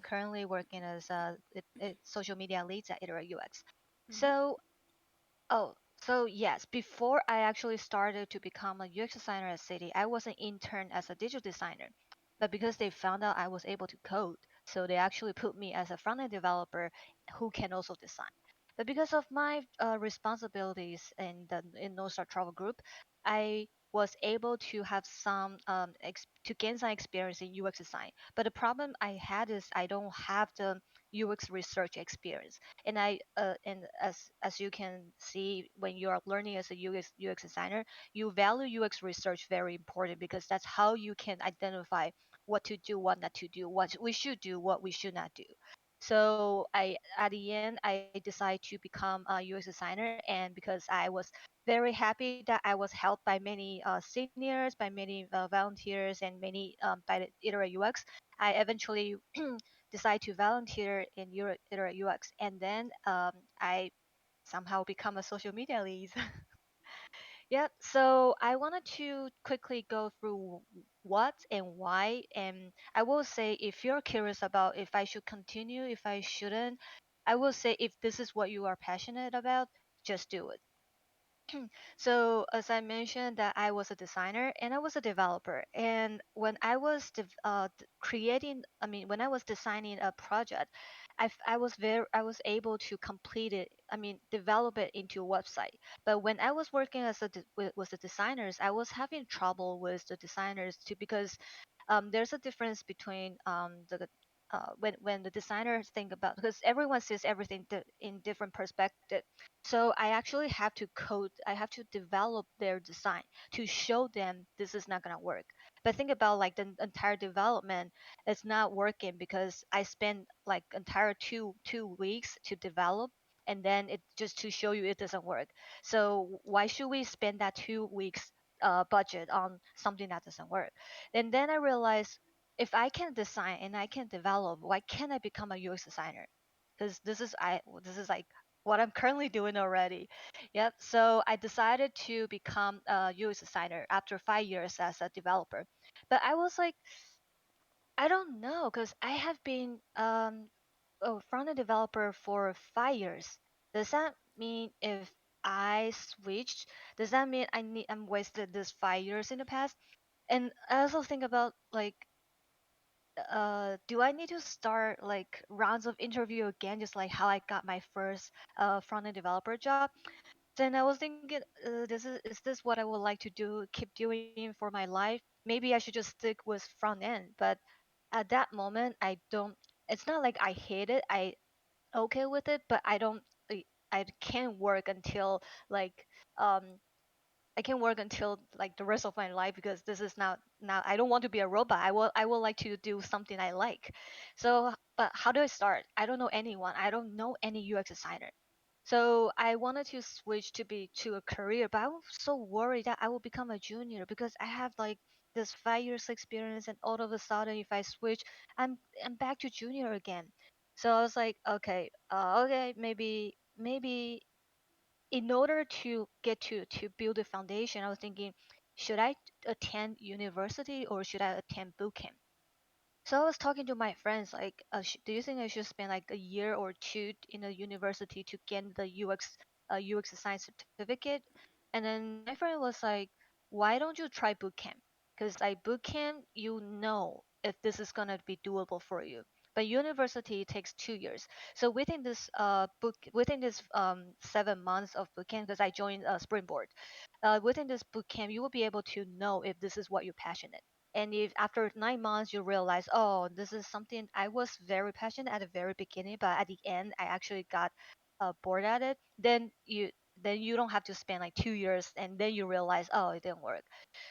currently working as a social media leads at IterateUX. Mm-hmm. So, oh, so yes, before I actually started to become a UX designer at Citi, I was an intern as a digital designer. But because they found out I was able to code, so they actually put me as a front-end developer who can also design. But because of my responsibilities in North Star Travel Group, I was able to have some to gain some experience in UX design. But the problem I had is I don't have the UX research experience, and as you can see when you are learning as a UX designer, you value UX research very important because that's how you can identify what to do, what not to do, what we should do, what we should not do. So I at the end I decided to become a UX designer, and because I was very happy that I was helped by many seniors, by many volunteers, and many by the Iterate UX, I eventually decide to volunteer in Iterate UX, and then I somehow become a social media lead. Yep. So I wanted to quickly go through what and why, and I will say if you're curious about if I should continue, if I shouldn't, I will say if this is what you are passionate about, just do it. So as I mentioned that I was a designer and I was a developer, and when I was creating, I mean when I was designing a project, I was able to complete it, I mean develop it into a website. But when I was working as with the designers, I was having trouble with the designers too because there's a difference between the when the designers think about, because everyone sees everything in different perspective. So I actually have to code, I have to develop their design to show them this is not gonna work. But think about like the entire development, it's not working because I spent like entire two weeks to develop, and then it just to show you it doesn't work. So why should we spend that 2 weeks budget on something that doesn't work? And then I realized if I can design and I can develop, why can't I become a UX designer? Because this is like what I'm currently doing already. Yep. So I decided to become a UX designer after 5 years as a developer. But I was like, I don't know, because I have been a front-end developer for 5 years. Does that mean if I switched, does that mean I'm wasted this 5 years in the past? And I also think about like do I need to start like rounds of interview again, just like how I got my first front end developer job? Then I was thinking, is this what I would like to do, keep doing for my life? Maybe I should just stick with front end. But at that moment, I don't. It's not like I hate it. I okay with it, but I don't. I can't work until like um I can work until like the rest of my life because this is not now I don't want to be a robot. I will like to do something I like. So but how do I start? I don't know anyone. I don't know any UX designer. So I wanted to switch to be to a career, but I was so worried that I will become a junior because I have like this 5 years experience, and all of a sudden if I switch, I'm back to junior again. So I was like, okay, maybe in order to get to build a foundation, I was thinking, should I attend university or should I attend boot camp? So I was talking to my friends, like, do you think I should spend like a year or two in a university to get the UX design certificate? And then my friend was like, why don't you try boot camp? Because like boot camp, you know if this is gonna be doable for you. But university takes 2 years. So within this 7 months of boot camp, because I joined Springboard, within this boot camp, you will be able to know if this is what you're passionate. And if after 9 months you realize, oh, this is something I was very passionate at the very beginning, but at the end I actually got bored at it, then you don't have to spend like 2 years and then you realize, oh, it didn't work.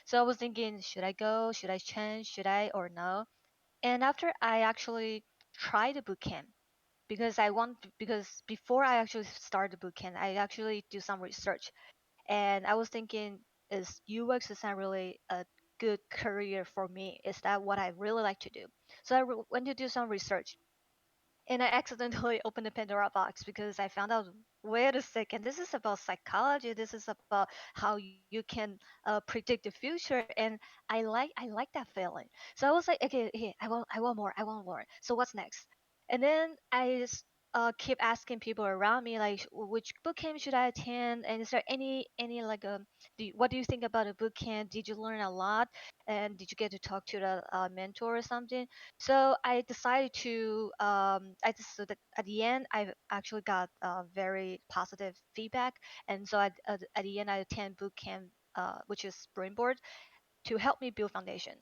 So I was thinking, should I go? Should I change? Should I or no? And after I actually tried the boot camp, because before I actually start the boot camp, I actually do some research, and I was thinking, is UX design really a good career for me? Is that what I really like to do? So went to do some research, and I accidentally opened the Pandora box because I found out, wait a second, this is about psychology. This is about how you can predict the future, and I like that feeling. So I was like, okay, I want more, I want more. So what's next? And then keep asking people around me like, which boot camp should I attend? And is there any like what do you think about a boot camp? Did you learn a lot? And did you get to talk to the mentor or something? So I decided to so that at the end I actually got very positive feedback, and so at the end I attend boot camp, which is Springboard, to help me build foundation.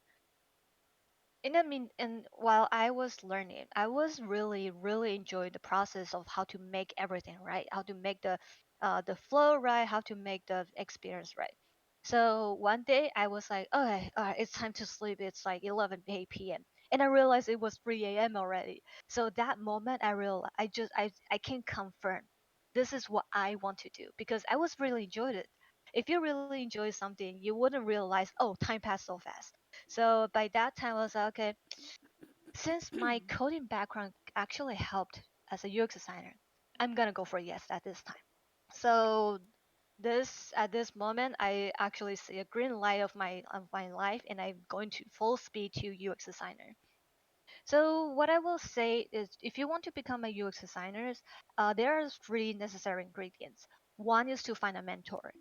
And while I was learning, I was really enjoying the process of how to make everything right, how to make the flow right, how to make the experience right. So one day I was like, okay, all right, it's time to sleep. It's like 11 p.m. And I realized it was 3 a.m. already. So that moment I realized I can confirm this is what I want to do because I was really enjoyed it. If you really enjoy something, you wouldn't realize, oh, time passed so fast. So by that time, I was like, okay, since my coding background actually helped as a UX designer, I'm gonna go for yes at this time. So this at this moment, I actually see a green light of my life, and I'm going to full speed to UX designer. So what I will say is, if you want to become a UX designer, there are three necessary ingredients. One is to find a mentor.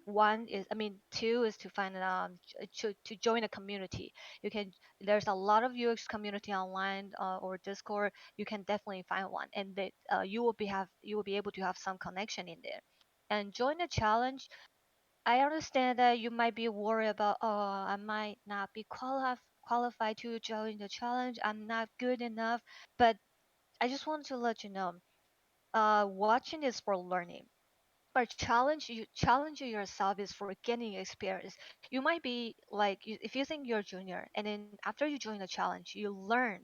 Two is to find to join a community. You can There's a lot of UX community online or Discord. You can definitely find one, and that you will be able to have some connection in there. And join a challenge. I understand that you might be worried about, oh, I might not be qualified to join the challenge. I'm not good enough. But I just want to let you know, watching is for learning. But challenge yourself is for gaining experience. You might be like, if you think you're a junior, and then after you join the challenge, you learn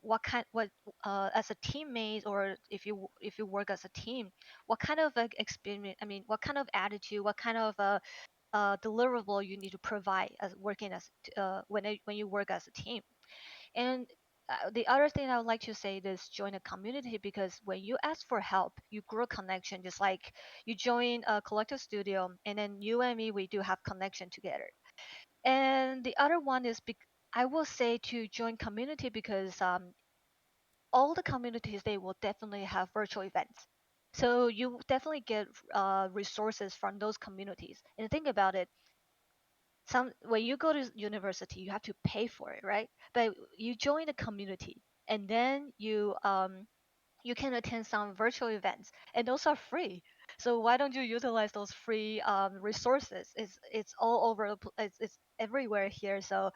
what as a teammate, or if you work as a team, what kind of like experience, what kind of attitude, what kind of deliverable you need to provide as working as when you work as a team. And the other thing I would like to say is join a community, because when you ask for help, you grow connection. Just like you join a collective studio, and then you and me, we do have connection together. And the other one is I will say to join community because all the communities, they will definitely have virtual events. So you definitely get resources from those communities. And think about it, some when you go to university you have to pay for it, right? But you join a community, and then you can attend some virtual events, and those are free. So why don't you utilize those free resources? It's all over it's everywhere here, so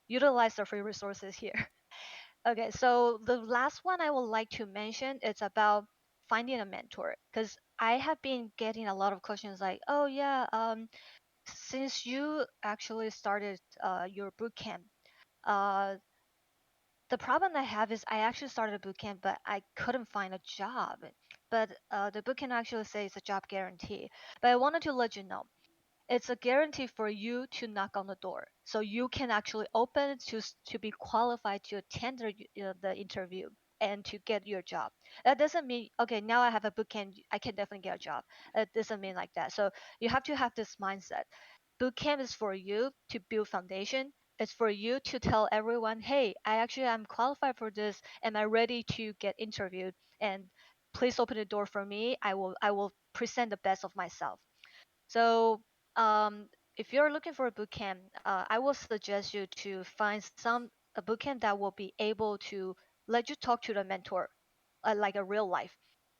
utilize the free resources here. Okay, so the last one I would like to mention is about finding a mentor, because I have been getting a lot of questions like, oh yeah, since you actually started your boot camp, uh, the problem I have is I actually started a boot camp, but I couldn't find a job. But the boot camp actually says it's a job guarantee. But I wanted to let you know, it's a guarantee for you to knock on the door, so you can actually open it to be qualified to attend the interview and to get your job. That doesn't mean, okay, now I have a boot camp, I can definitely get a job. It doesn't mean like that. So you have to have this mindset. Boot camp is for you to build foundation. It's for you to tell everyone, hey, I'm qualified for this. Am I ready to get interviewed? And please open the door for me. I will present the best of myself. So, if you're looking for a bootcamp, I will suggest you to find a bootcamp that will be able to let you talk to the mentor, like a real life.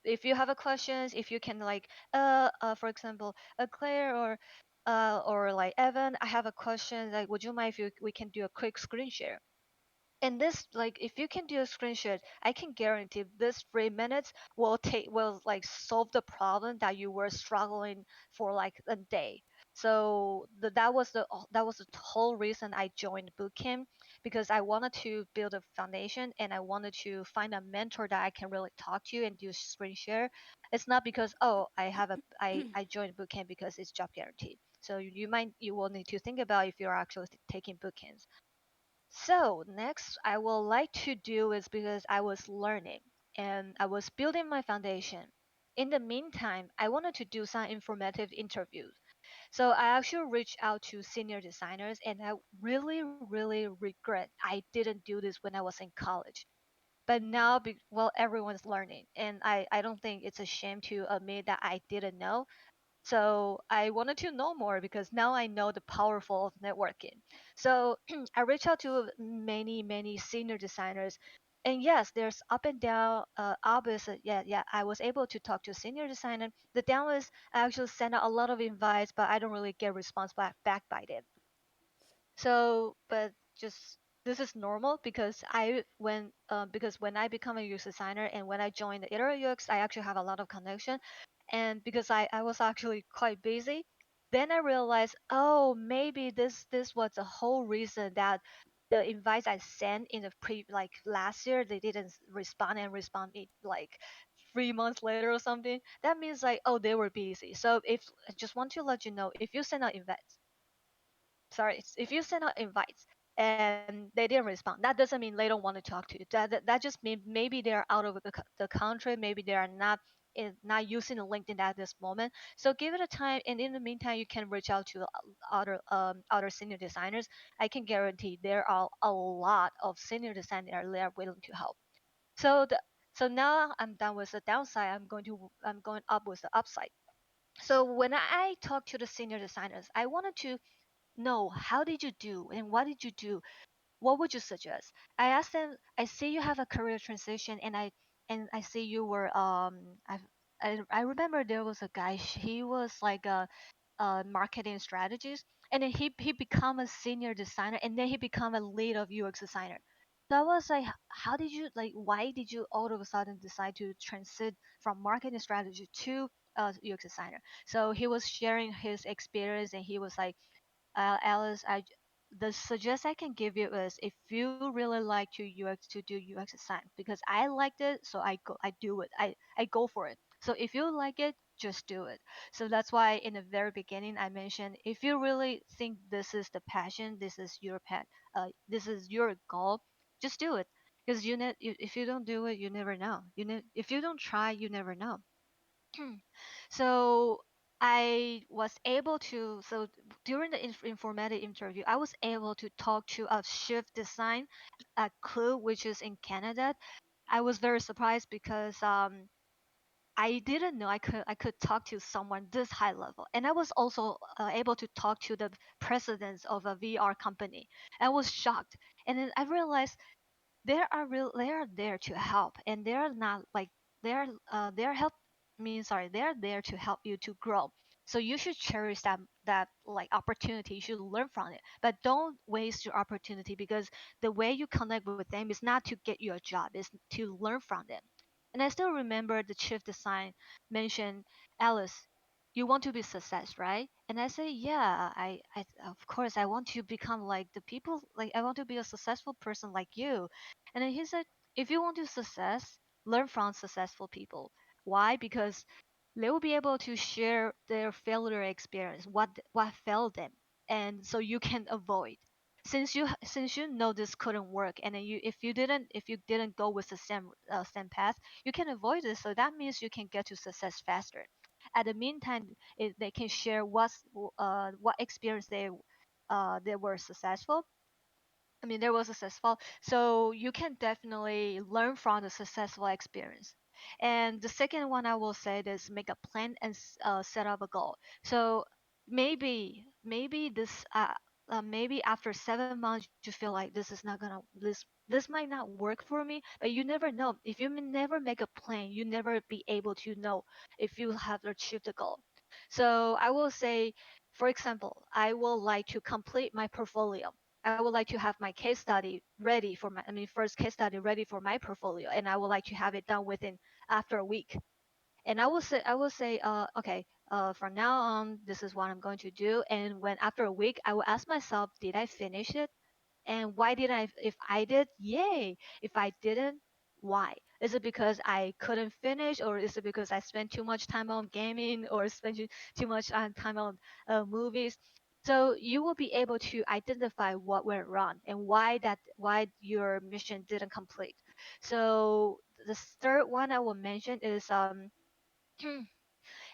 If you have a questions, if you can like, for example, Claire or like Evan, I have a question. Like, would you mind if we can do a quick screen share? And this, like, if you can do a screenshot, I can guarantee this 3 minutes will like solve the problem that you were struggling for like a day. So that was the whole reason I joined bootcamp, because I wanted to build a foundation, and I wanted to find a mentor that I can really talk to and do screen share. It's not because, oh, I joined bootcamp because it's job guarantee. So you will need to think about if you're actually taking bootcamps. So next I would like to do is, because I was learning and I was building my foundation. In the meantime, I wanted to do some informative interviews. So I actually reached out to senior designers, and I really regret I didn't do this when I was in college. But now, well, everyone's learning, and I don't think it's a shame to admit that I didn't know. So I wanted to know more because now I know the powerful of networking. So I reached out to many senior designers, and yes, there's up and down. Obvious, yeah. I was able to talk to a senior designer. The down was I actually sent out a lot of invites, but I don't really get response back by them. So, but just this is normal because because when I become a UX designer and when I joined the IterateUX, I actually have a lot of connection, and because I was actually quite busy, then I realized, oh, maybe this was the whole reason that the invites I sent in the like last year they didn't respond and respond me like 3 months later or something. That means like, oh, they were busy. So if I just want to let you know, if you send out invites, sorry, if you send out invites and they didn't respond, that doesn't mean they don't want to talk to you. That just means maybe they're out of the country, maybe they are not using the LinkedIn at this moment. So give it a time, and in the meantime, you can reach out to other senior designers. I can guarantee there are a lot of senior designers that are willing to help. So the so now I'm done with the downside. I'm going up with the upside. So when I talk to the senior designers, I wanted to know how did you do and what did you do, what would you suggest? I asked them, I see you have a career transition, and I see you were I remember there was a guy, he was like a marketing strategist, and then he become a senior designer, and then he become a lead of UX designer. So I was like, how did you, like, why did you all of a sudden decide to transit from marketing strategy to UX designer? So he was sharing his experience, and he was like, Alice, the suggest I can give you is if you really like to do UX design, because I liked it, so I do it. I go for it. So if you like it, just do it. So that's why in the very beginning I mentioned, if you really think this is the passion, this is your this is your goal, just do it. Because if you don't do it, you never know. If you don't try, you never know. So I was able to, so during the informative interview, I was able to talk to a shift design at Clue, which is in Canada. I was very surprised because I didn't know I could talk to someone this high level, and I was also able to talk to the presidents of a VR company. I was shocked, and then I realized they are there to help, and they're not like they're help sorry, they're there to help you to grow. So you should cherish that like opportunity. You should learn from it, but don't waste your opportunity, because the way you connect with them is not to get you a job, it's to learn from them. And I still remember the chief design mentioned, Alice, you want to be success, right? And I say, yeah, I of course I want to become like the people, like I want to be a successful person like you. And then he said, if you want to success, learn from successful people. Why? Because they will be able to share their failure experience, what failed them, and so you can avoid. Since you know this couldn't work, and then if you didn't go with the same path, you can avoid it. So that means you can get to success faster. At the meantime, they can share what experience they were successful. I mean, there was successful. So you can definitely learn from the successful experience. And the second one I will say is make a plan and set up a goal. So maybe after 7 months you feel like this might not work for me, but you never know. If you never make a plan, you never be able to know if you have achieved the goal. So I will say, for example, I will like to complete my portfolio. I would like to have my case study ready for first case study ready for my portfolio, and I would like to have it done within after a week. And I will say, okay, from now on, this is what I'm going to do. And when after a week, I will ask myself, did I finish it? And why did I? If I did, yay. If I didn't, why? Is it because I couldn't finish, or is it because I spent too much time on gaming, or spent too much time on movies? So you will be able to identify what went wrong and why your mission didn't complete. So the third one I will mention is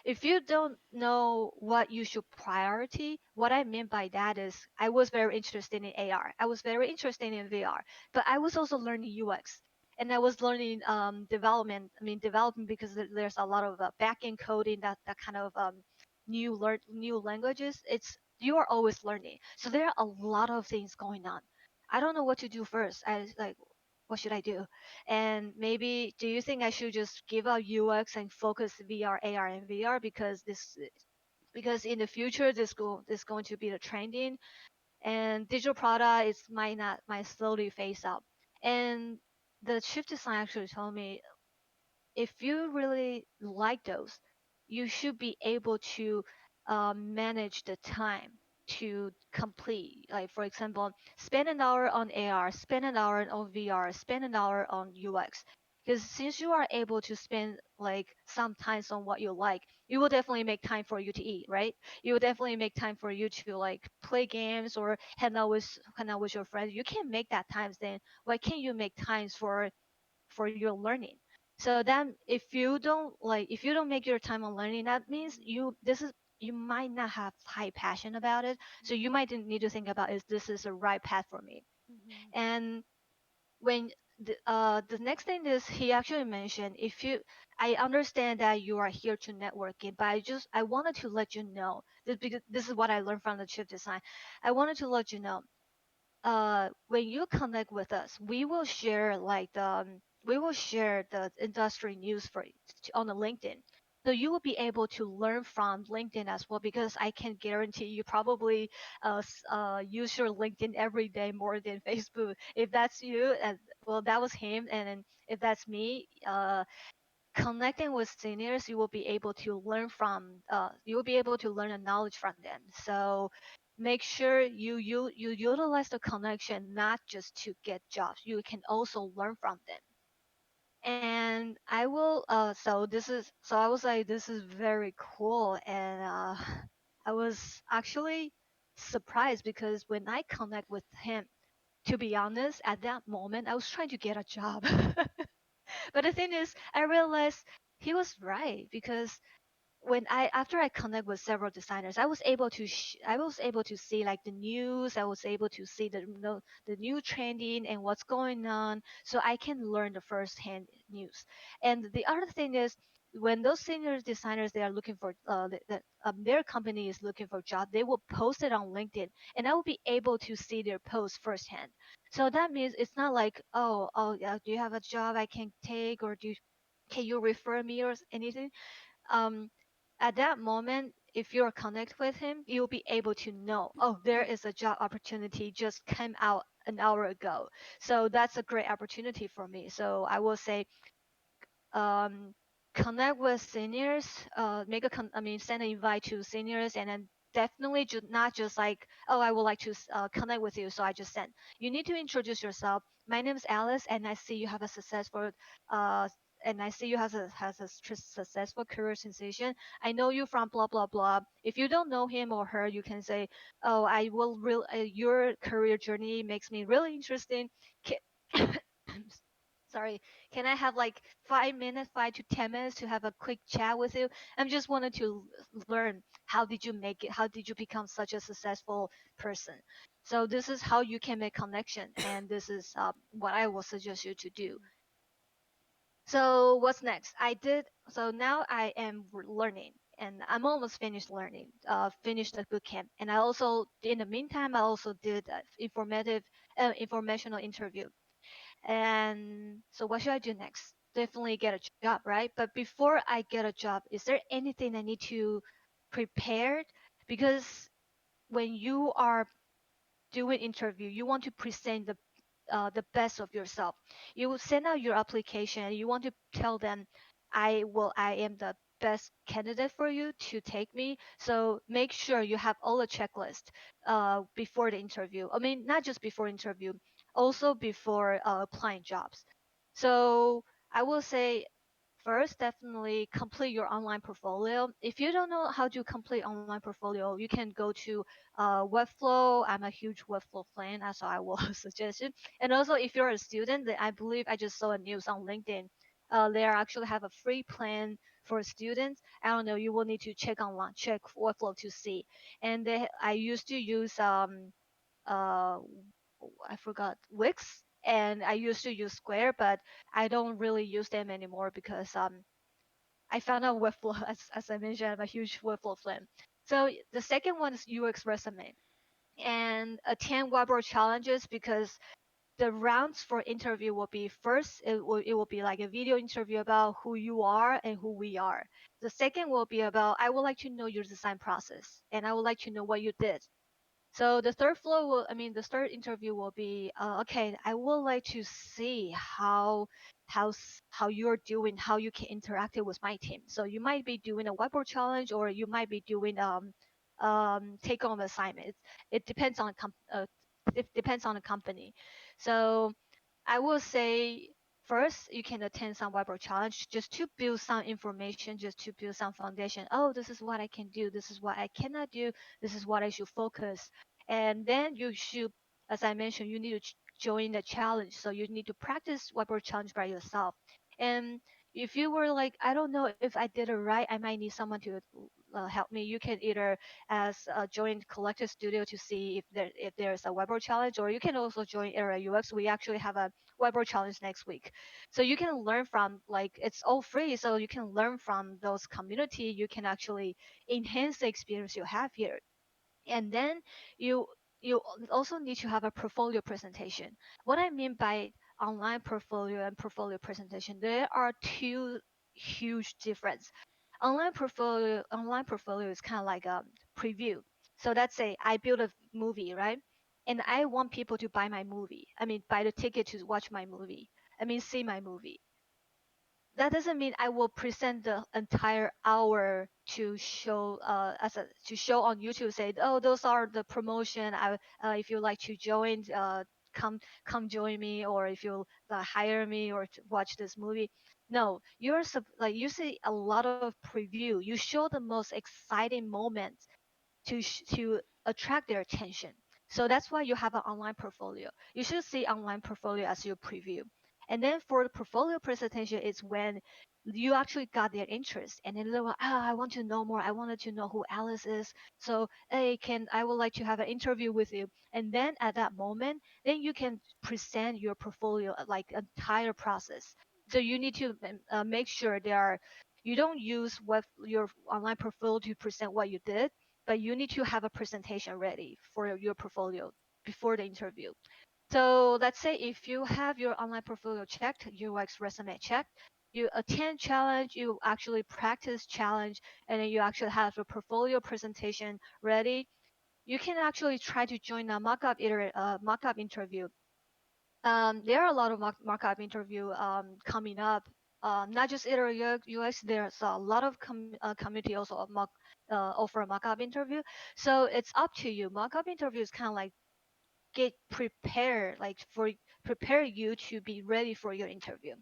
if you don't know what you should priority, what I mean by that is I was very interested in AR. I was very interested in VR, but I was also learning UX. and I was learning development. I mean development because there's a lot of back-end coding, that kind of new languages. It's you are always learning, so there are a lot of things going on. I don't know what to do first. I was like, what should I do? And maybe do you think I should just give up UX and focus VR, AR, and VR because in the future this going to be the trending, and digital product is might slowly phase out. And the chip design actually told me if you really like those, you should be able to manage the time to complete. Like for example, spend an hour on AR, spend an hour on VR, spend an hour on UX. Because since you are able to spend like some times on what you like, you will definitely make time for you to eat, right? You will definitely make time for you to like play games or hang out with your friends. You can make that times. Then why can't you make times for your learning? So then if you don't make your time on learning, that means you might not have high passion about it. So you Mhm. might need to think about is this is the right path for me. Mhm. And when the next thing is he actually mentioned, if you I understand that you are here to networking, but I wanted to let you know this because this is what I learned from the chip design. I wanted to let you know when you connect with us, we will share the industry news on the LinkedIn. So you will be able to learn from LinkedIn as well because I can guarantee you probably use your LinkedIn every day more than Facebook. If that's you, and well, that was him, and then if that's me, connecting with seniors, you will be able to learn the knowledge from them. So make sure you utilize the connection not just to get jobs. You can also learn from them. And I will so I was like this is very cool, and I was actually surprised because when I connect with him, to be honest, at that moment I was trying to get a job. But the thing is, I realized he was right because when I after I connect with several designers, I was able to see like the news. I was able to see the new trending and what's going on, so I can learn the first hand news. And the other thing is, when those senior designers they are looking for their company is looking for job, they will post it on LinkedIn, and I will be able to see their post firsthand. So that means it's not like, oh yeah, do you have a job I can take, or can you refer me or anything? um, at that moment, if you're connect with him, you'll be able to know, oh, there is a job opportunity just came out an hour ago. So that's a great opportunity for me. So I will say um, connect with seniors, send an invite to seniors, and then definitely not just like, oh, I would like to connect with you, so I just send. You need to introduce yourself. My name is Alice, and I see you have a successful uh, and I see you has a successful career sensation. I know you from blah blah blah. If you don't know him or her, you can say, "Oh, your career journey makes me really interesting. Ca- Sorry, can I have like 5 minutes, 5 to 10 minutes to have a quick chat with you? I'm just wanted to learn how did you make it? How did you become such a successful person? So this is how you can make connection, and this is what I will suggest you to do. So what's next? So now I am learning, and I'm almost finished learning. Finished the boot camp, and I also in the meantime I also did informational interview. And so what should I do next? Definitely get a job, right? But before I get a job, is there anything I need to prepare? Because when you are doing interview, you want to present the best of yourself. You will send out your application. You want to tell them, I am the best candidate for you to take me. So make sure you have all the checklist before the interview. I mean, not just before interview, also before applying jobs. So I will say first, definitely complete your online portfolio. If you don't know how to complete online portfolio, you can go to Webflow. I'm a huge Webflow fan, so I will suggest it. And also, if you're a student, I believe I just saw a news on LinkedIn. They actually have a free plan for students. I don't know. You will need to check Webflow to see. I used to use uh I forgot Wix, and I used to use Square, but I don't really use them anymore because I found out Webflow, as I mentioned, I'm a huge Webflow fan. So the second one is UX resume and attend whiteboard challenges because the rounds for interview will be first it will be like a video interview about who you are and who we are. The second will be about I would like to know your design process and I would like to know what you did. So the third flow will, I mean, the third interview will be, okay, I would like to see how you're doing, how you can interact it with my team. So you might be doing a whiteboard challenge, or you might be doing take home assignment. It depends on it depends on the company. So I will say first you can attend some whiteboard challenge just to build some information, just to build some foundation. Oh, this is what I can do. This is what I cannot do. This is what I should focus. And then you should, as I mentioned, you need to join the challenge. So you need to practice whiteboard challenge by yourself. And if you were like, I don't know if I did it right, I might need someone to help me. You can either as join collective studio to see if there's a whiteboard challenge, or you can also join IterateUX. We actually have a whiteboard challenge next week, so you can learn from, like, it's all free, so you can learn from those community. You can actually enhance the experience you have here. And then you you also need to have a portfolio presentation. What I mean by online portfolio and portfolio presentation, there are two huge difference. Online portfolio is kind of like a preview. So let's say I build a movie, right? And I want people to buy my movie. I mean, buy the ticket to watch my movie. I mean, see my movie. That doesn't mean I will present the entire hour to show to show on YouTube. Say, oh, those are the promotion. If you like to join, come join me, or if you hire me or to watch this movie. No, like you see a lot of preview. You show the most exciting moments to attract their attention. So that's why you have an online portfolio. You should see online portfolio as your preview. And then for the portfolio presentation, it's when you actually got their interest, and then they were, I want to know more. I wanted to know who Alice is. So, hey, can I would like to have an interview with you. And then at that moment, then you can present your portfolio, like entire process. So you need to make sure you don't use your online portfolio to present what you did, but you need to have a presentation ready for your portfolio before the interview. So let's say if you have your online portfolio checked, UX resume checked, you attend challenge, you actually practice challenge, and then you actually have a portfolio presentation ready, you can actually try to join a mock-up interview. There are a lot of mock-up interview coming up. Not just Iter UX, there's a lot of community also offer a mock-up interview. So it's up to you. Mock-up interview is kind of like get prepared, like for prepare you to be ready for your interview.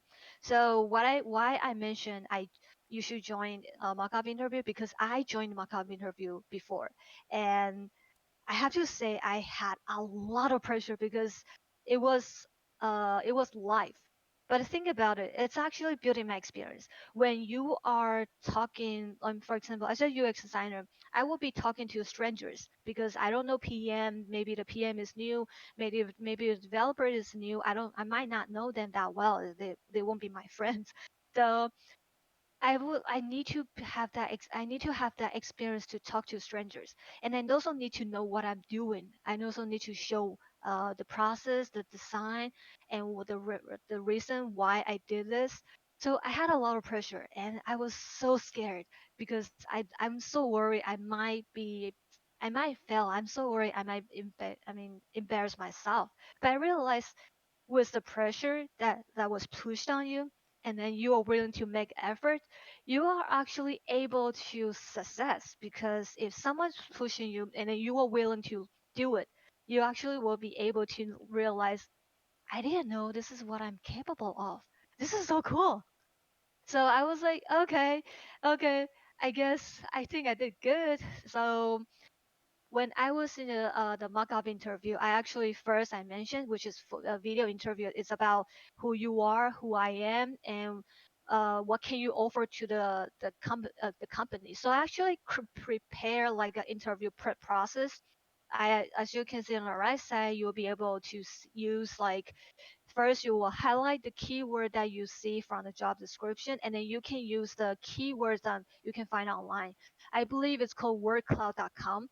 So why I mentioned you should join a mock-up interview, because I joined mock-up interview before, and I have to say I had a lot of pressure because it was live. But think about it, it's actually building my experience. When you are talking, for example, as a UX designer, I will be talking to strangers because I don't know PM. Maybe the PM is new. Maybe the developer is new. I might not know them that well. They won't be my friends. So I need to have I need to have that experience to talk to strangers, and I also need to know what I'm doing. I also need to show the process, the design, and the reason why I did this. So I had a lot of pressure, and I was so scared because I'm so worried I might fail. I'm so worried I might embarrass myself. But I realized with the pressure that was pushed on you, and then you are willing to make effort, you are actually able to success. Because if someone's pushing you and then you are willing to do it, you actually will be able to realize, I didn't know this is what I'm capable of. This is so cool. So I was like, okay, I think I did good. So when I was in the mock-up interview, I actually first I mentioned, which is for a video interview. It's about who you are, who I am, and what can you offer to the company. So I actually prepare like an interview prep process. As you can see on the right side, you'll be able to use like first you will highlight the keyword that you see from the job description, and then you can use the keywords that you can find online. I believe it's called wordcloud.com.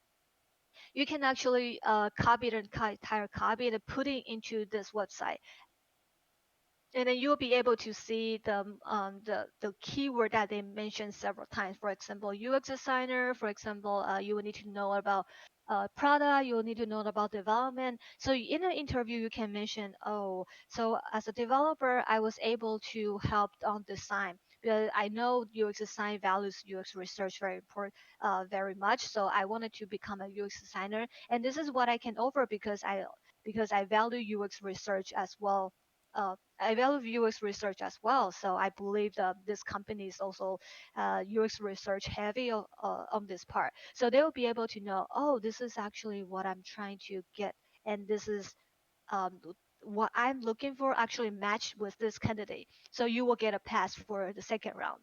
You can actually copy the entire copy and put it into this website, and then you'll be able to see the keyword that they mentioned several times. For example, UX designer. For example, you will need to know about product. You will need to know about development. So in an interview, you can mention, oh, so as a developer, I was able to help on design because I know UX design values UX research very important, very much. So I wanted to become a UX designer, and this is what I can offer because I value UX research as well. I value UX research as well. So I believe that this company is also UX research heavy on this part. So they will be able to know, oh, this is actually what I'm trying to get, and this is um, what I'm looking for actually match with this candidate. So you will get a pass for the second round.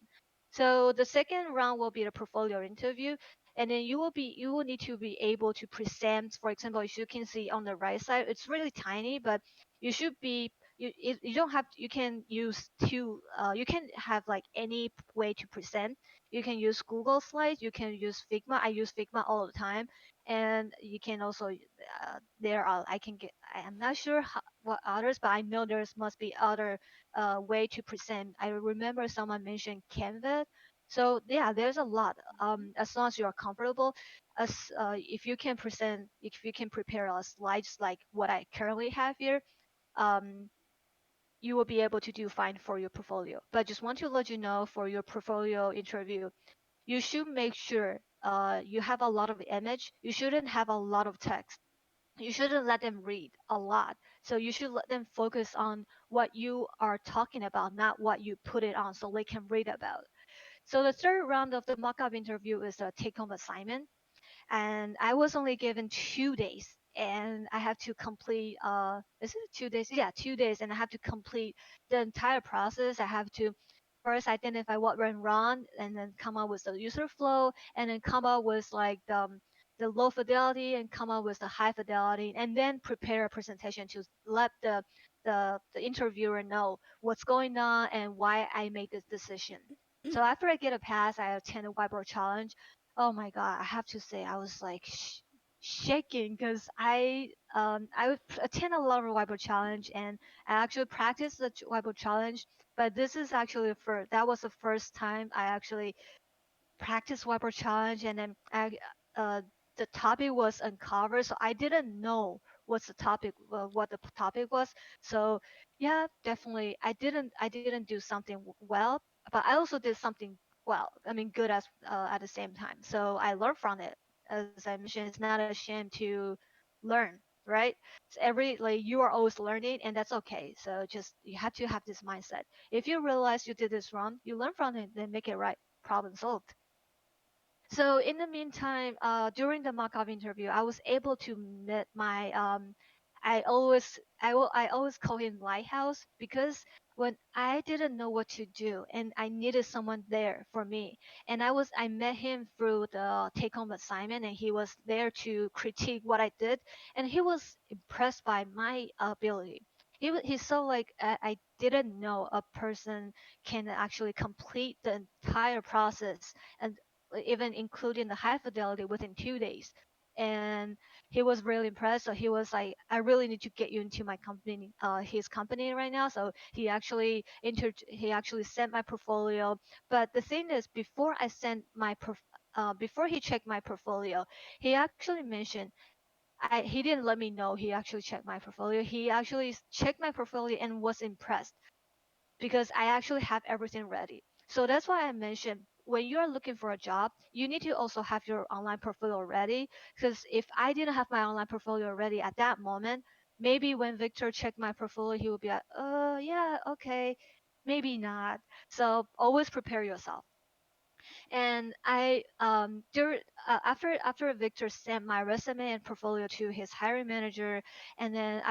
So the second round will be the portfolio interview, and then you will need to be able to present. For example, as you can see on the right side, it's really tiny, but you should be you don't have you can use two you can have like any way to present. You can use Google Slides, you can use Figma. I use Figma all the time, and you can also there are I can get I am not sure what others, but I know there's must be other way to present. I remember someone mentioned Canva. So yeah, there's a lot. As long as you are comfortable, as if you can present, if you can prepare a slides like what I currently have here, um, you will be able to do fine for your portfolio. But just want to let you know, for your portfolio interview, you should make sure you have a lot of image. You shouldn't have a lot of text. You shouldn't let them read a lot. So you should let them focus on what you are talking about, not what you put it on, so they can read about. So the third round of the mock-up interview is a take-home assignment, and I was only given 2 days, and I have to complete. Is it 2 days? Yeah, 2 days, and I have to complete the entire process. I have to first identify what went wrong, and then come up with the user flow, and then come up with like the low fidelity, and come up with the high fidelity, and then prepare a presentation to let the interviewer know what's going on and why I made this decision. So after I get a pass, I attend a whiteboard challenge. Oh my god, I have to say I was like shaking because I would attend a lot of whiteboard challenge, and I actually practiced the whiteboard challenge. But this is actually for that was the first time I actually practice whiteboard challenge, and then uh, the topic was uncovered, so I didn't know what's the topic, what the topic was. So yeah, definitely, I didn't do something well, but I also did something well. I mean, good as at the same time. So I learned from it. As I mentioned, it's not a shame to learn, right? So every like you are always learning, and that's okay. So just you have to have this mindset. If you realize you did this wrong, you learn from it, then make it right. Problem solved. So in the meantime, during the mock-up interview, I was able to meet my I always call him Lighthouse, because when I didn't know what to do and I needed someone there for me, and I met him through the take-home assignment, and he was there to critique what I did, and he was impressed by my ability. He saw like I didn't know a person can actually complete the entire process, and even including the high fidelity within 2 days. And he was really impressed. So he was like, "I really need to get you into my company, his company right now." So he actually sent my portfolio. But the thing is, before he checked my portfolio, he actually mentioned, he didn't let me know he actually checked my portfolio. He actually checked my portfolio and was impressed because I actually have everything ready. So that's why I mentioned, when you are looking for a job, you need to also have your online portfolio ready. Because if I didn't have my online portfolio ready at that moment, maybe when Victor checked my portfolio, he would be like, yeah, okay, maybe not. So always prepare yourself. And after Victor sent my resume and portfolio to his hiring manager, and then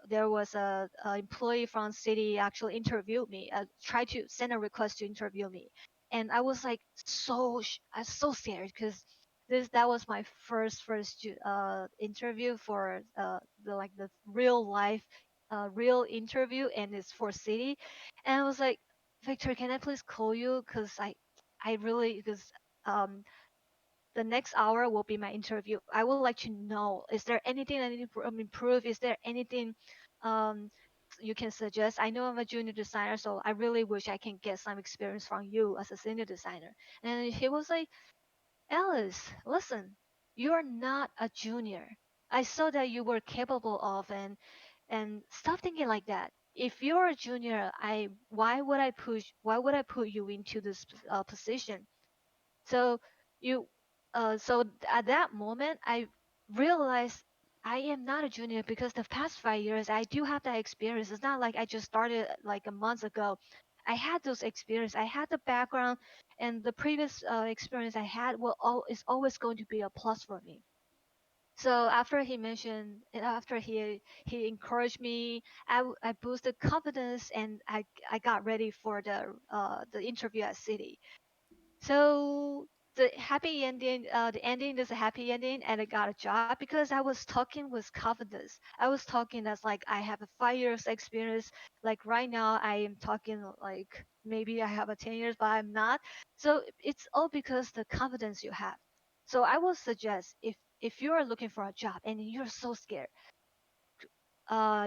there was a employee from Citi actually interviewed me, tried to send a request to interview me, and I was like I was so scared because that was my first interview for the real life real interview, and it's for City. And I was like, Victor, can I please call you? Cause I really, because um, the next hour will be my interview. I would like to know, is there anything I need to improve? Is there anything um, you can suggest? I know I'm a junior designer, so I really wish I can get some experience from you as a senior designer. And he was like, Alice, listen, you're not a junior. I saw that you were capable of, and stop thinking like that. If you're a junior, I why would I put you into this position? So you so at that moment I realized I am not a junior because the past 5 years I do have that experience. It's not like I just started like a month ago. I had those experience. I had the background, and the previous experience I had is always going to be a plus for me. So after he encouraged me, I boosted confidence, and I got ready for the interview at City. So the ending is a happy ending, and I got a job because I was talking with confidence. I was talking as like I have a 5 years experience. Like right now, I am talking like maybe I have a 10 years, but I'm not. So it's all because the confidence you have. So I will suggest if you are looking for a job and you're so scared,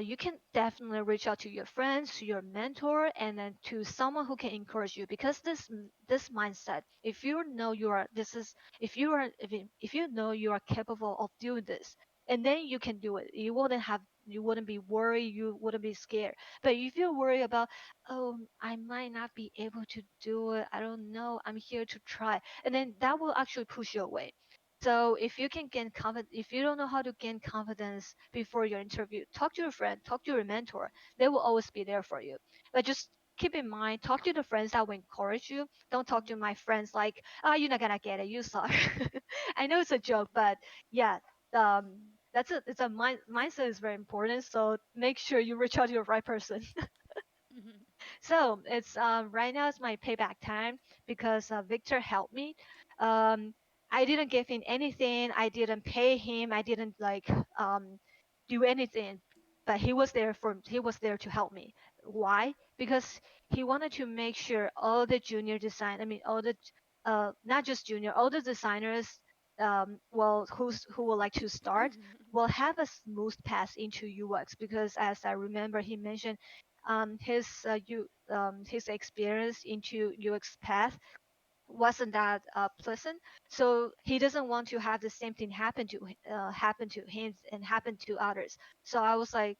you can definitely reach out to your friends, to your mentor, and then to someone who can encourage you. Because this mindset, if you know you are this is if you know you are capable of doing this, and then you can do it. You wouldn't be worried. You wouldn't be scared. But if you're worried about, oh, I might not be able to do it. I don't know. I'm here to try, and then that will actually push you away. So if you can gain confidence, if you don't know how to gain confidence before your interview, talk to your friend, talk to your mentor. They will always be there for you. But just keep in mind, talk to the friends that will encourage you. Don't talk to my friends like, ah, you're not gonna get it, you suck. I know it's a joke, but yeah, um, it's a mindset is very important. So make sure you reach out to your right person. So it's right now it's my payback time because Victor helped me. Um, I didn't give him anything. I didn't pay him. I didn't like do anything, but he was there to help me. Why? Because he wanted to make sure all the junior design. I mean, all the not just junior, all the designers. Who would like to start will have a smooth path into UX because as I remember, he mentioned his experience into UX path wasn't that pleasant. So he doesn't want to have the same thing happen to him and happen to others. So I was like,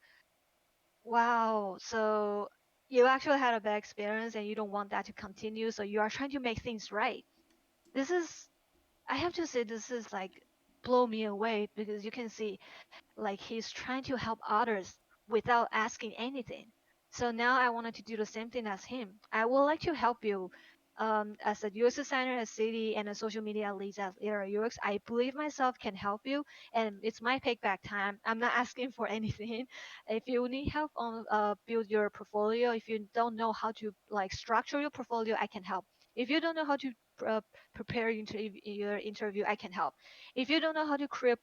wow. So you actually had a bad experience and you don't want that to continue. So you are trying to make things right. This is I have to say this is like blow me away because you can see like he's trying to help others without asking anything. So now I wanted to do the same thing as him. I would like to help you as a UX designer at City and a social media lead at IterateUX. I believe myself can help you, and it's my payback time. I'm not asking for anything. If you need help on build your portfolio, if you don't know how to like structure your portfolio, I can help. If you don't know how to uh, prepare your interview, I can help. If you don't know how to create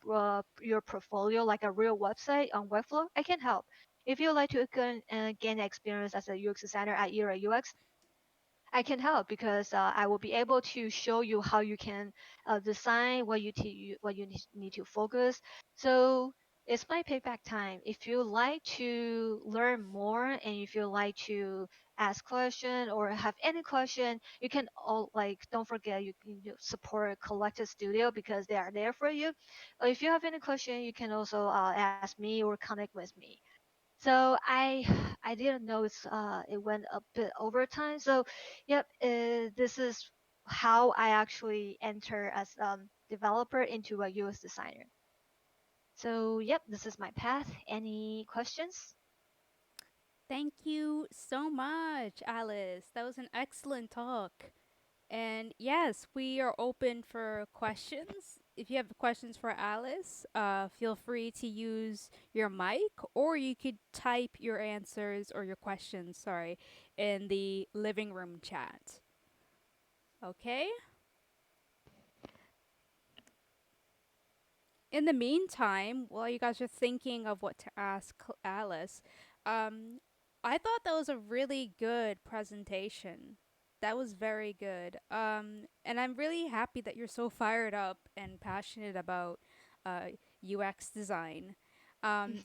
your portfolio like a real website on Webflow, I can help. If you like to gain experience as a UX designer at Era UX, I can help because I will be able to show you how you can design what you need to focus. So it's my payback time. If you like to learn more and if you like to ask question or have any question, you can all like don't forget you can support Collective Studio because they are there for you. If you have any question, you can also ask me or connect with me. So I didn't know it went a bit over time. So yep, this is how I actually enter as developer into a UX designer. So yep, this is my path. Any questions? Thank you so much, Alice. That was an excellent talk. And yes, we are open for questions. If you have questions for Alice, feel free to use your mic or you could type your answers or your questions, sorry, in the living room chat. Okay? In the meantime, while you guys are thinking of what to ask Alice, Um, I thought that was a really good presentation. That was very good. And I'm really happy that you're so fired up and passionate about uh, UX design.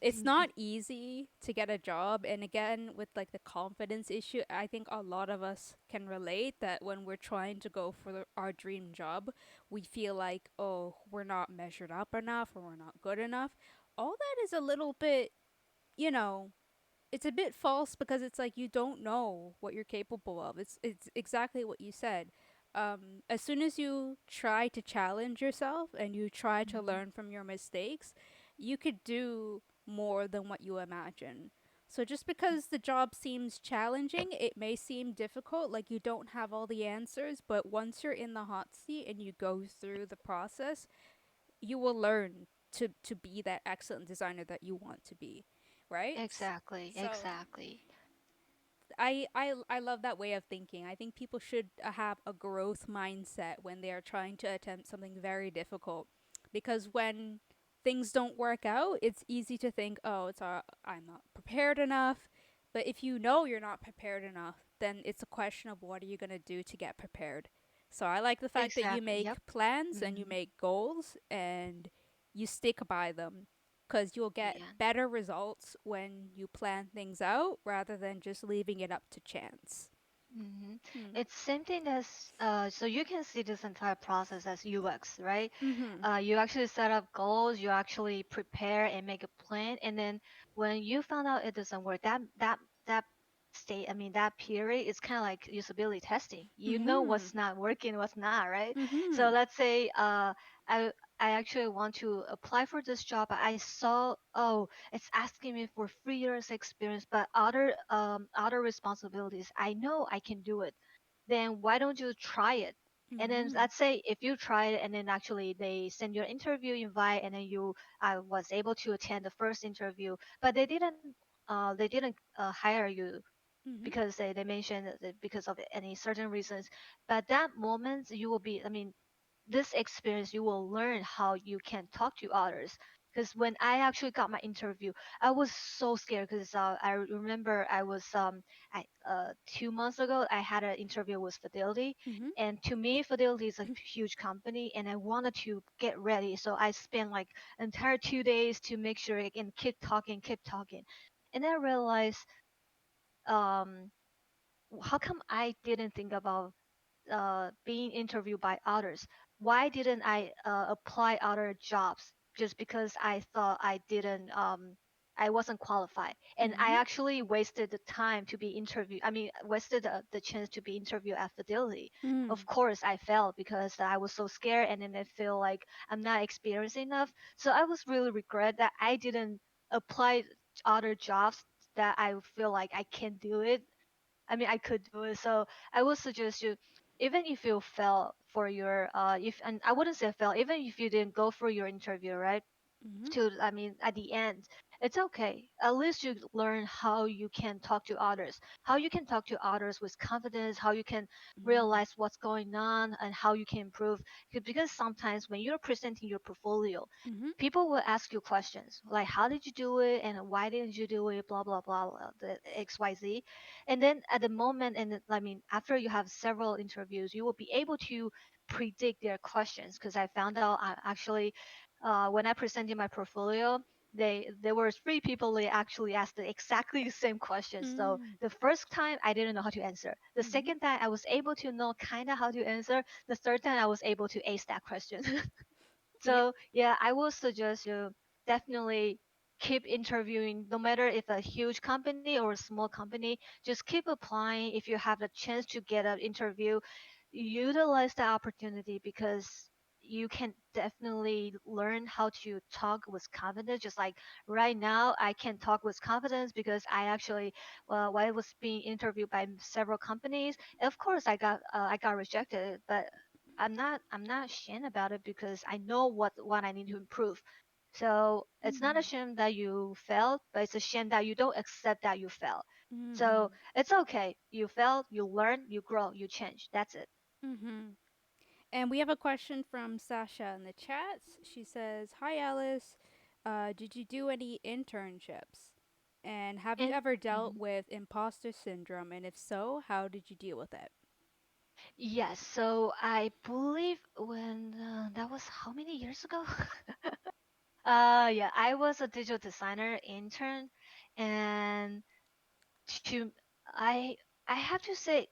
It's not easy to get a job, and again, with like the confidence issue, I think a lot of us can relate that when we're trying to go for our dream job, we feel like, oh, we're not measured up enough or we're not good enough. All that is a little bit, you know, it's a bit false because it's like you don't know what you're capable of. It's exactly what you said. As soon as you try to challenge yourself and you try to Mhm. learn from your mistakes, you could do more than what you imagine. So just because the job seems challenging, it may seem difficult, like you don't have all the answers, but once you're in the hot seat and you go through the process, you will learn to be that excellent designer that you want to be, right? Exactly, So exactly. I love that way of thinking. I think people should have a growth mindset when they are trying to attempt something very difficult, because when things don't work out, it's easy to think, oh, I'm not prepared enough. But if you know you're not prepared enough, then it's a question of what are you going to do to get prepared. So I like the fact that you Exactly. Yep. make plans and you Hmm. make goals and you stick by them, because you'll get Yeah. better results when you plan things out rather than just leaving it up to chance. Hmm. Hmm. It's same thing as so you can see this entire process as UX, right? Mhm. You actually set up goals, you actually prepare and make a plan, and then when you found out it doesn't work, that state, I mean that period is kind of like usability testing. You know Mhm. what's not working, what's not, right? So Mhm. let's say I I actually want to apply for this job. I saw, oh, it's asking me for 3 years experience, but other responsibilities. I know I can do it. Then why don't you try it? And then Mhm. let's say if you try it and then actually they send you an interview invite and then you I was able to attend the first interview, but they didn't hire you Mhm. because they mentioned that because of any certain reasons. But that moment you will be, I mean, this experience you will learn how you can talk to others, because when I actually got my interview I was so scared because I remember I was 2 months ago I had an interview with Fidelity, Mhm. and to me Fidelity is a huge company and I wanted to get ready, so I spent like entire 2 days to make sure I can keep talking, and I realized um how come I didn't think about being interviewed by others? Why didn't I apply other jobs just because I thought I wasn't qualified? And I Mhm. actually wasted the time to be interviewed. I mean, wasted the chance to be interviewed at Fidelity. Of Mhm. course, I failed because I was so scared, and then I feel like I'm not experienced enough. So I was really regret that I didn't apply other jobs that I feel like I can do it. I mean, I could do it. So I would suggest you, even if you fail for your, if and I wouldn't say fail, even if you didn't go for your interview, right? Mhm. To I mean at the end it's okay, at least you learn how you can talk to others, how you can talk to others with confidence, how you can Mhm. realize what's going on and how you can improve. Because sometimes when you're presenting your portfolio, Mhm. people will ask you questions like how did you do it and why didn't you do it, blah blah blah, the xyz. And then at the moment, and I mean after you have several interviews you will be able to predict their questions, because I found out actually when I presented my portfolio, there were 3 people they actually asked exactly the same questions. So Mhm. the first time I didn't know how to answer. The Mhm. second time I was able to know kind of how to answer. The third time I was able to ace that question. Yeah. So yeah, I will suggest you definitely keep interviewing, no matter if a huge company or a small company. Just keep applying. If you have the chance to get an interview, utilize the opportunity, because you can definitely learn how to talk with confidence. Just like right now, I can talk with confidence because I actually, while I was being interviewed by several companies, of course I got rejected, but I'm not ashamed about it because I know what I need to improve. So it's not a Mhm. shame that you failed, but it's a shame that you don't accept that you failed. So Mhm. it's okay. You failed, you learn, you grow, you change. That's it. Mhm. And we have a question from Sasha in the chat. She says, "Hi Alice, did you do any internships?" And have you And ever dealt mhm. with imposter syndrome? And if so, how did you deal with it? Yes, so I believe when that was how many years ago? Yeah, I was a digital designer intern, and to I I have to say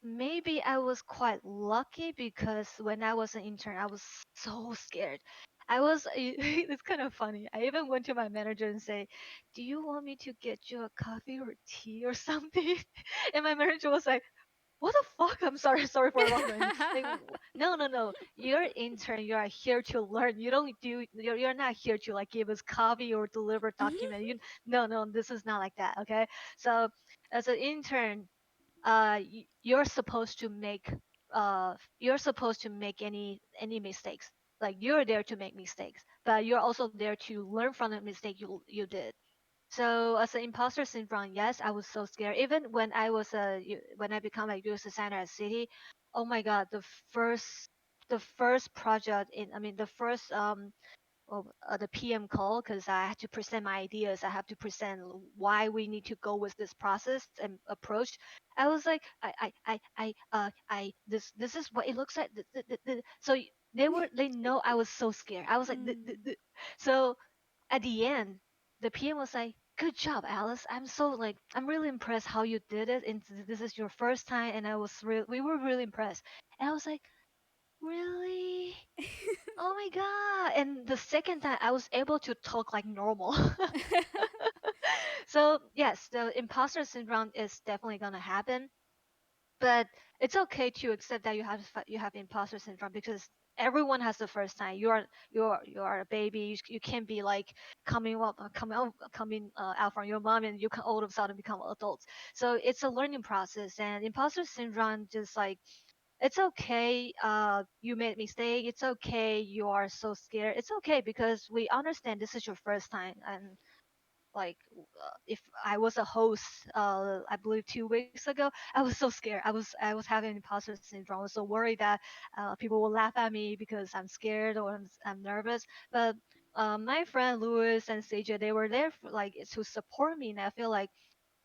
maybe I was quite lucky because when I was an intern, I was so scared. I was it's kind of funny. I even went to my manager and say, "Do you want me to get you a coffee or tea or something?" And my manager was like, what the fuck? I'm sorry, sorry for laughing. Like, no, no, no. You're an intern. You are here to learn. You don't do. You're not here to like give us coffee or deliver document. You no, no. This is not like that. Okay. So as an intern, you're supposed to make any mistakes. Like you're there to make mistakes, but you're also there to learn from the mistake you did. So as an imposter syndrome, yes, I was so scared. Even when I become a UX designer at City, oh my god, the first project in I mean the first the PM call, because I had to present my ideas. I have to present why we need to go with this process and approach. I was like, this is what it looks like. So they know I was so scared. I was like, Mm. so at the end, the PM was like, "Good job, Alice. I'm really impressed how you did it. And this is your first time, and we were really impressed." And I was like, "Really? Oh my god!" And the second time, I was able to talk like normal. So yes, the imposter syndrome is definitely gonna happen, but it's okay to accept that you have imposter syndrome because everyone has the first time. You are a baby. You can't be like coming out from your mom and you can all of a sudden become adults. So it's a learning process, and imposter syndrome just like it's okay. You made mistake. It's okay. You are so scared. It's okay because we understand this is your first time, and like if I was a host, I believe 2 weeks ago, I was so scared. I was having imposter syndrome. I was so worried that people will laugh at me because I'm scared or I'm nervous. But my friend Louis and CJ, they were there for, like to support me, and I feel like,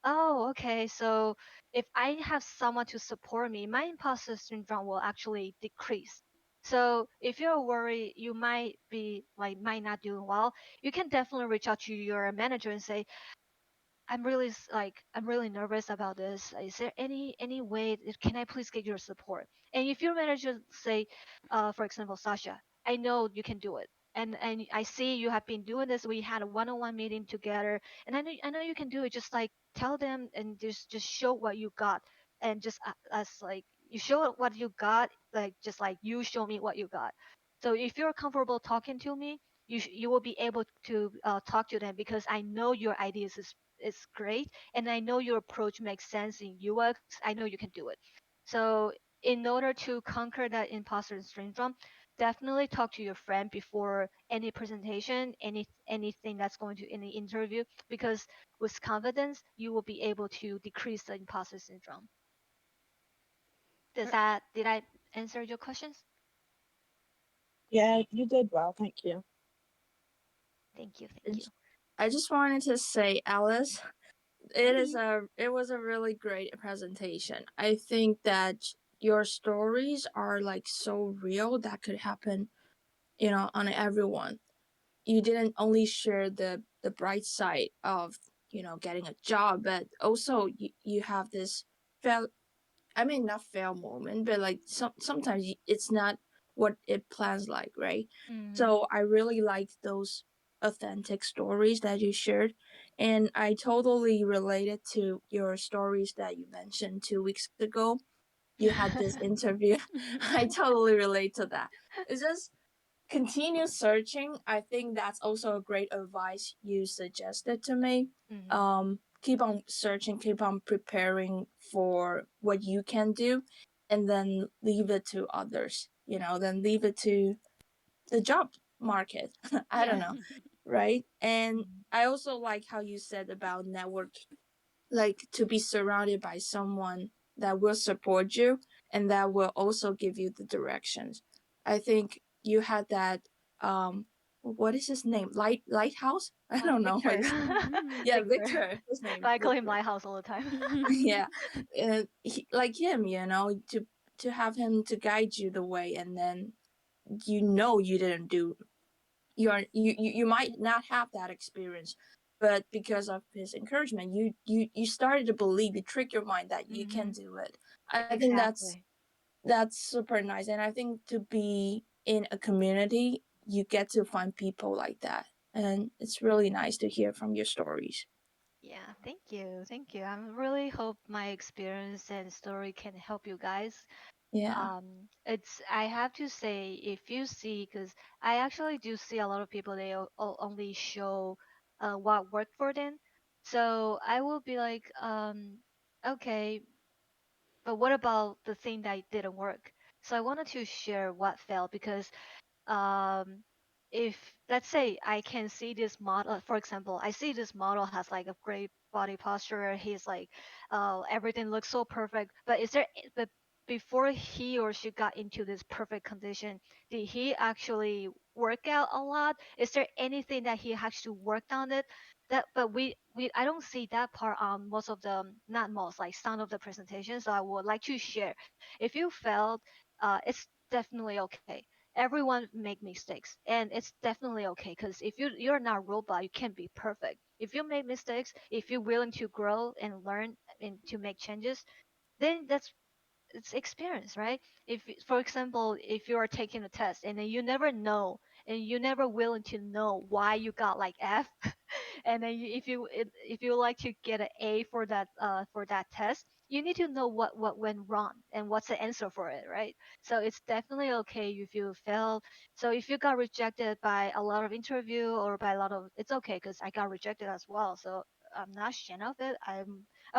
oh, okay. So if I have someone to support me, my imposter syndrome will actually decrease. So if you're worried, you might not doing well, you can definitely reach out to your manager and say, I'm really nervous about this. Is there any way can I please get your support? And if your manager say, for example, Sasha, I know you can do it. And I see you have been doing this. We had a one-on-one meeting together, and I know you can do it. Just like tell them and just show what you got, and just as like you show what you got, like just like you show me what you got. So if you're comfortable talking to me, you will be able to talk to them because I know your ideas is great, and I know your approach makes sense in UX. I know you can do it. So in order to conquer that imposter syndrome, definitely talk to your friend before any presentation, anything that's going to any interview, because with confidence you will be able to decrease the imposter syndrome. Did I answer your questions? Yeah, you did well. Thank you. Thank you, thank you. It's- I just wanted to say, Alice, it was a really great presentation. I think that your stories are like so real that could happen, on everyone. You didn't only share the bright side of, getting a job, but also you have this fail I mean, not fail moment, but like sometimes it's not what it plans like, right? Mm. So I really liked those authentic stories that you shared, and I totally related to your stories that you mentioned 2 weeks ago. You had this interview. I totally relate to that. It's just continue searching. I think that's also a great advice you suggested to me. Mm. Keep on searching, keep on preparing for what you can do, and then leave it to others. Then leave it to the job market. I don't Yeah. know, right? And Mm. I also like how you said about networking, like to be surrounded by someone that will support you and that will also give you the directions. I think you had that um what is his name? Lighthouse? I don't know what Victor. his Mhm. yeah, Victor. Victor. His name But I call him Victor. Lighthouse all the time. Yeah, and like him, to have him to guide you the way, and then you didn't do you might not have that experience, but because of his encouragement, you started to believe, you trick your mind that you can Hmm. do it. I think Exactly. that's super nice, and I think to be in a community, you get to find people like that, and it's really nice to hear from your stories. Yeah, thank you. Thank you. I really hope my experience and story can help you guys. Yeah, It's I have to say, if you see, because I actually do see a lot of people, they only show what worked for them. So I will be like, okay, but what about the thing that didn't work? So I wanted to share what failed, because um if, let's say, I can see this model, for example, I see this model has like a great body posture, he's like, everything looks so perfect, but but before he or she got into this perfect condition, did he actually work out a lot? Is there anything that he actually worked on it? That, but we I don't see that part on most of the, not most, like some of the presentations. So I would like to share, if you failed, it's definitely okay. Everyone make mistakes, and it's definitely okay, because if you're not a robot, you can't be perfect. If you make mistakes, if you're willing to grow and learn and to make changes, then that's, it's experience, right? If, for example, if you are taking a test and then you never know, and you never willing to know why you got like F, and then if you like to get an A for that test, you need to know what went wrong and what's the answer for it, right? So it's definitely okay if you fail. So if you got rejected by a lot of interview, or by a lot of, it's okay, because I got rejected as well. So I'm not ashamed of it. I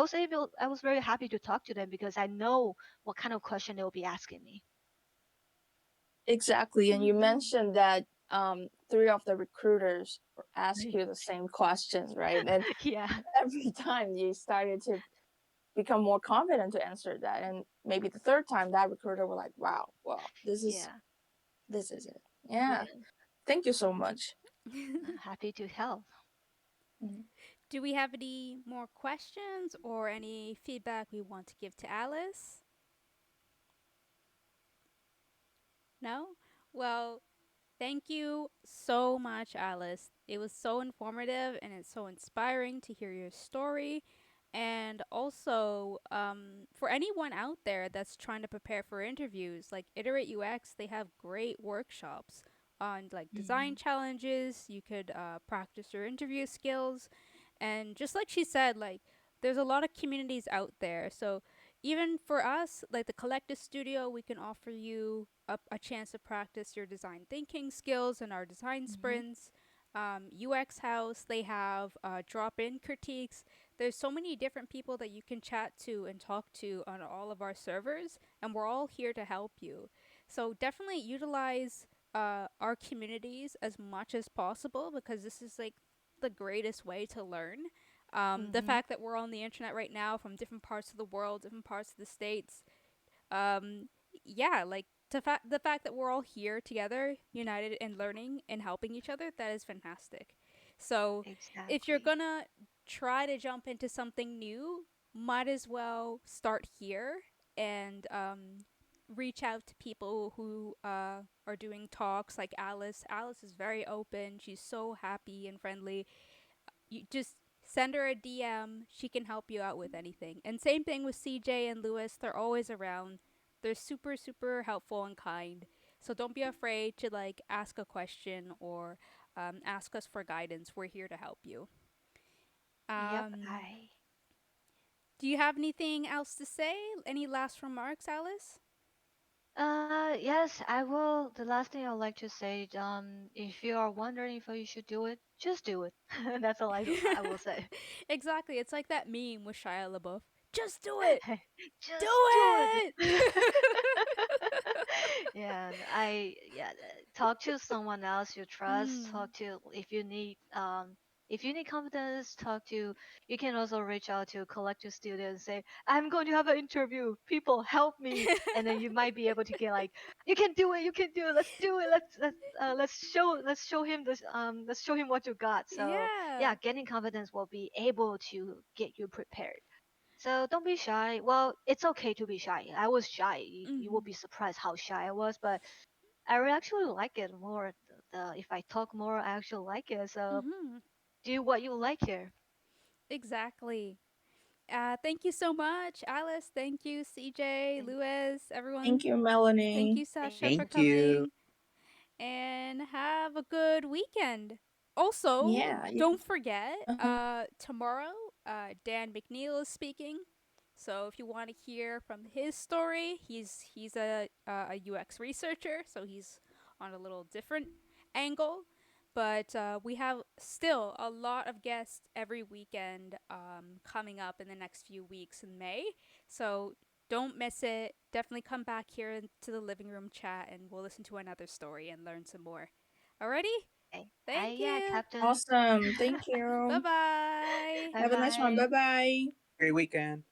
was able, I was very happy to talk to them, because I know what kind of question they will be asking me. exactly. And you Mhm. mentioned that three of the recruiters ask Right. you the same questions, right? And Yeah. every time you started to become more confident to answer that, and maybe the third time that recruiter were like, wow, well, Yeah. this is it. Yeah, Yeah. thank you so much. Happy to help. Mm. Do we have any more questions or any feedback we want to give to Alice? No? Well, thank you so much, Alice. It was so informative and it's so inspiring to hear your story. And also, for anyone out there that's trying to prepare for interviews, like Iterate UX, they have great workshops on like design Hmm. challenges. You could practice your interview skills. And just like she said, like there's a lot of communities out there. So even for us, like the Collective Studio, we can offer you a chance to practice your design thinking skills in our design Hmm. sprints. UX House, they have drop in critiques. There's so many different people that you can chat to and talk to on all of our servers, and we're all here to help you. So definitely utilize our communities as much as possible because this is like the greatest way to learn. The Hmm. fact that we're on the internet right now from different parts of the world, different parts of the states, um, yeah, like the fact that we're all here together, united and learning and helping each other, that is fantastic. So, if you're Exactly. gonna try to jump into something new, might as well start here and reach out to people who are doing talks like Alice. Alice is very open. She's so happy and friendly. You just send her a DM. She can help you out with anything. And same thing with CJ and Lewis. They're always around. They're super, super helpful and kind. So don't be afraid to like ask a question or ask us for guidance. We're here to help you. Yep. Um, I. do you have anything else to say? Any last remarks, Alice? Yes, I will. The last thing I'd like to say, if you are wondering if you should do it, just do it. That's all I will say. Exactly. It's like that meme with Shia LaBeouf. Just do it. Do Just do it. it. Yeah, and yeah, talk to someone else you trust. Mm. Talk to, if you need If you need confidence, talk to. You can also reach out to collective students. Say, I'm going to have an interview. People, help me, and then you might be able to get like, you can do it. You can do it. Let's do it. Let's show him this. Let's show him what you got. So yeah, Yeah. getting confidence will be able to get you prepared. So don't be shy. Well, it's okay to be shy. I was shy. You will Mhm. be surprised how shy I was, but I really actually like it more. If I talk more, I actually like it. So Mhm. do what you like here. Exactly. Thank you so much, Alice. Thank you, CJ, Thank, Lewis, everyone. Thank you, Thank Melanie. you, Sasha, thank for you. Thank you. coming. And have a good weekend. Also, Yeah, you. don't forget, Uh-huh. tomorrow, Dan McNeil is speaking. So if you want to hear from his story, he's a UX researcher, so he's on a little different angle. But we have still a lot of guests every weekend coming up in the next few weeks in May. So don't miss it. Definitely come back here to the living room chat and we'll listen to another story and learn some more. Alrighty? Okay. Hi, Thank yeah, you. Captain. Awesome. Thank Bye you. bye. Bye Have a nice one. bye. Bye bye. Great weekend.